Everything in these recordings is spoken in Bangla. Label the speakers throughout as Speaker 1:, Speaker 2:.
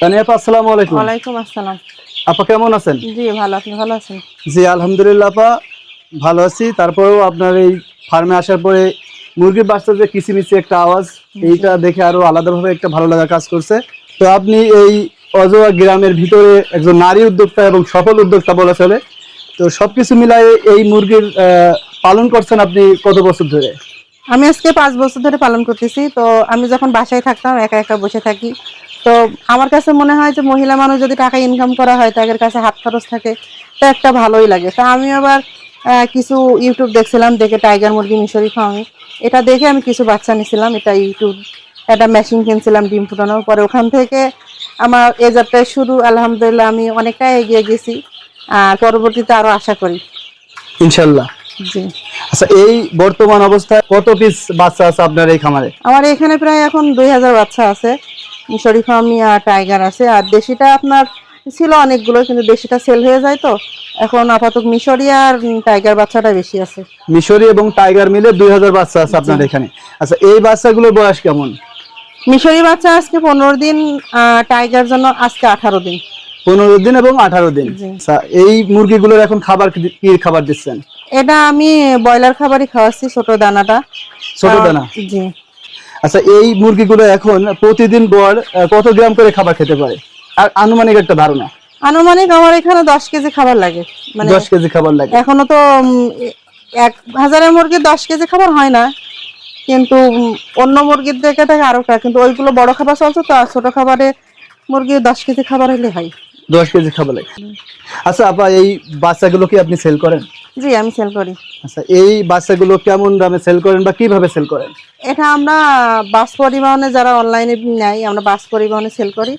Speaker 1: তানিয়া আপা, আসসালামু আলাইকুম।
Speaker 2: ওয়ালাইকুম আসসালাম।
Speaker 1: আপা কেমন আছেন?
Speaker 2: জি ভালো, আপনি ভালো আছেন?
Speaker 1: জি আলহামদুলিল্লাহ আপা, ভালো আছি। তারপরেও আপনার এই ফার্মে আসার পরে মুরগির বাচ্চার যে কিচিমিচি একটা আওয়াজ, এইটা দেখে আরো আলাদাভাবে একটা ভালো লাগা কাজ করছে। তো আপনি এই অজোয়া গ্রামের ভিতরে একজন নারী উদ্যোক্তা এবং সফল উদ্যোক্তা বলা চলে। তো সবকিছু মিলাই এই মুরগির পালন করছেন আপনি কত বছর ধরে?
Speaker 2: আমি আজকে 5 বছর ধরে পালন করতেছি। তো আমি যখন বাসায় থাকতাম একা একা বসে থাকি, তো আমার কাছে মনে হয় যে মহিলা মানুষ যদি টাকা ইনকাম করা হয়, তাদের কাছে হাত খরচ থাকে, তো একটা ভালোই লাগে। তা আমি আবার কিছু ইউটিউব দেখছিলাম, দেখে টাইগার মুরগি মিশরি ফার্মিং, এটা দেখে আমি কিছু বাচ্চা নিয়েছিলাম। এটা ইউটিউব, একটা মেশিন কিনছিলাম ডিম ফুটানোর পরে। ওখান থেকে আমার এই যাত্রায় শুরু। আলহামদুলিল্লাহ আমি অনেকটাই এগিয়ে গেছি, আর পরবর্তীতে আরো আশা করি
Speaker 1: ইনশাল্লাহ।
Speaker 2: জি।
Speaker 1: আচ্ছা, এই বর্তমান অবস্থায় কত পিস বাচ্চা আছে আপনার এই খামারে?
Speaker 2: আমার এখানে প্রায় এখন 2000 বাচ্চা আছে। মিশরি ফার্মি আর টাইগার আছে, আর দেশিটা আপনার ছিল অনেকগুলো, কিন্তু দেশিটা সেল হয়ে যায়। তো এখন আপাতত মিশরি আর টাইগার বাচ্চাটা বেশি আছে।
Speaker 1: মিশরি এবং টাইগার মিলে 2000 বাচ্চা আছে আপনার এখানে। আচ্ছা, এই বাচ্চাগুলোর বয়স কেমন?
Speaker 2: মিশরি বাচ্চা আজকে 15 দিন, টাইগার জন্য আজকে 18 দিন।
Speaker 1: 15 দিন এবং 18 দিন। আচ্ছা, এই মুরগিগুলোর এখন খাবার কি খাবার দিচ্ছেন?
Speaker 2: এটা আমি ব্রয়লার খাবারই খাওয়াচ্ছি, ছোট দানাটা।
Speaker 1: ছোট দানা?
Speaker 2: জি।
Speaker 1: আচ্ছা, এই মুরগিগুলো এখন প্রতিদিন গড় কত গ্রাম করে খাবার খেতে পারে, আর আনুমানিক একটা ধারণা?
Speaker 2: আনুমানিক আমার এখানে 10 কেজি খাবার লাগে। মানে
Speaker 1: 10 কেজি খাবার লাগে?
Speaker 2: এখনো তো 1000 মুরগির 10 কেজি খাবার হয় না, কিন্তু অন্য মুরগির থেকে আরো খায়, কিন্তু ওইগুলো বড় খাবার চলছে, তো ছোট খাবারে মুরগি 10 কেজি খাবার হলে হয়।
Speaker 1: 10 কেজি খাবার লাগে। আচ্ছা আপা, এই বাচ্চাগুলো কি আপনি সেল করেন?
Speaker 2: জি, আমি সেল করি।
Speaker 1: আচ্ছা, এই বাচ্চাগুলো কেমন দামে সেল করেন বা কিভাবে সেল করেন?
Speaker 2: এটা আমরা বাস পরিবহনে, যারা অনলাইনে নেয়, আমরা বাস পরিবহনে সেল করি।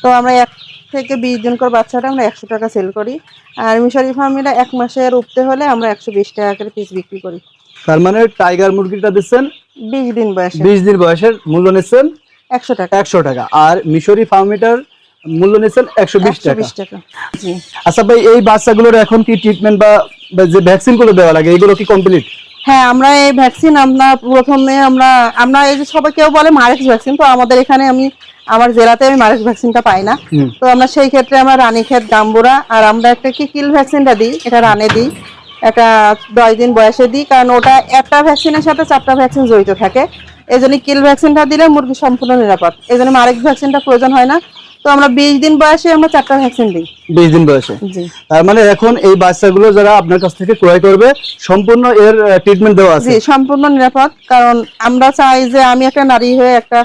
Speaker 2: তো আমরা 1 থেকে 20 দিন করে বাচ্চাটা আমরা 100 টাকা সেল করি। আর মিশরি ফার্মিরা 1 মাসের উপরে হলে আমরা 120 টাকা করে পিস বিক্রি করি।
Speaker 1: তার মানে টাইগার মুরগিটা দিচ্ছেন
Speaker 2: 20 দিন বয়সে,
Speaker 1: 20 দিন বয়সের, মূল্য নিচ্ছেন
Speaker 2: 100 টাকা।
Speaker 1: 100 টাকা। আর মিশরি ফার্মিটার মূল্য নিচ্ছেন 120 টাকা।
Speaker 2: জি।
Speaker 1: আচ্ছা ভাই, এই বাচ্চাগুলোর এখন কি ট্রিটমেন্ট বা যে ভ্যাকসিন গুলো দেওয়া লাগে, এগুলো কি কমপ্লিট?
Speaker 2: হ্যাঁ, আমরা এই ভ্যাকসিন প্রথমে আমরা এই যে সবাই কেউ বলে মারেক্স ভ্যাকসিন, তো আমাদের এখানে আমার জেলাতে আমি মারেক্স ভ্যাকসিনটা পাই না। তো আমরা সেই ক্ষেত্রে আমরা রানীক্ষেত, গাম্বুরা, আর আমরা একটা কি কিল ভ্যাকসিনটা দিই, এটা রানে দিই, এটা 10 দিন বয়সে দিই, কারণ ওটা একটা ভ্যাকসিনের সাথে 4টা ভ্যাকসিন জড়িত থাকে। এই জন্য কিল ভ্যাকসিনটা দিলে মুরগি সম্পূর্ণ নিরাপদ, এই জন্য মারেক্স ভ্যাকসিনটা প্রয়োজন হয় না। তো আমরা 20 দিন বয়সে আমরা 4টা ভ্যাকসিন দিই।
Speaker 1: 20 দিন বয়সে?
Speaker 2: জি।
Speaker 1: তার মানে এখন এই বাচ্চাগুলো যারা আপনার কাছ থেকে ক্রয় করবে, সম্পূর্ণ এর ট্রিটমেন্ট দেওয়া আছে?
Speaker 2: জি, সম্পূর্ণ নিরাপদ। কারণ আমরা চাই যে আমি একটা নারী হয়ে একটা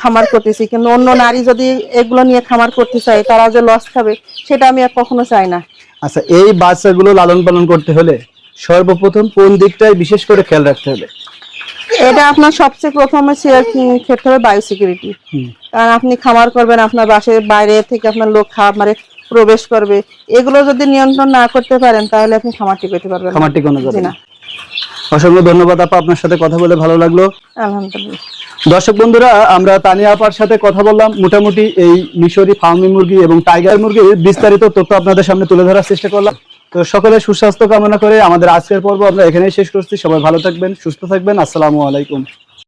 Speaker 2: খামার করতেছি, কিন্তু অন্য নারী যদি এগুলো নিয়ে খামার করতে চায়, তারা যে লস খাবে, সেটা আমি আর কখনো চাই না।
Speaker 1: আচ্ছা, এই বাচ্চাগুলো লালন পালন করতে হলে সর্বপ্রথম কোন দিকটায় বিশেষ করে খেয়াল রাখতে হবে?
Speaker 2: এটা আপনার সবচেয়ে প্রথমে ক্ষেত্রে হবে বায়োসিকিউরিটি। কারণ আপনি খামার করবেন, আপনার বাসার বাইরে থেকে আপনার লোক খামারে প্রবেশ করবে, এগুলো যদি নিয়ন্ত্রণ না করতে পারেন, তাহলে আপনি খামার টিকাতে পারবেন না।
Speaker 1: খামার টিকানো যাবে না। অসংখ্য ধন্যবাদ আপা, আপনার সাথে কথা বলে ভালো লাগলো।
Speaker 2: আলহামদুলিল্লাহ।
Speaker 1: দর্শক বন্ধুরা, আমরা তানিয়া আপার সাথে কথা বললাম, মোটামুটি এই মিশরি ফার্মি মুরগি এবং টাইগার মুরগির বিস্তারিত তথ্য আপনাদের সামনে তুলে ধরার চেষ্টা করলাম। তো সকলের সুস্বাস্থ্য কামনা করে আমাদের আজকের পর্ব আমরা এখানেই শেষ করছি। সবাই ভালো থাকবেন, সুস্থ থাকবেন। আসসালামু আলাইকুম।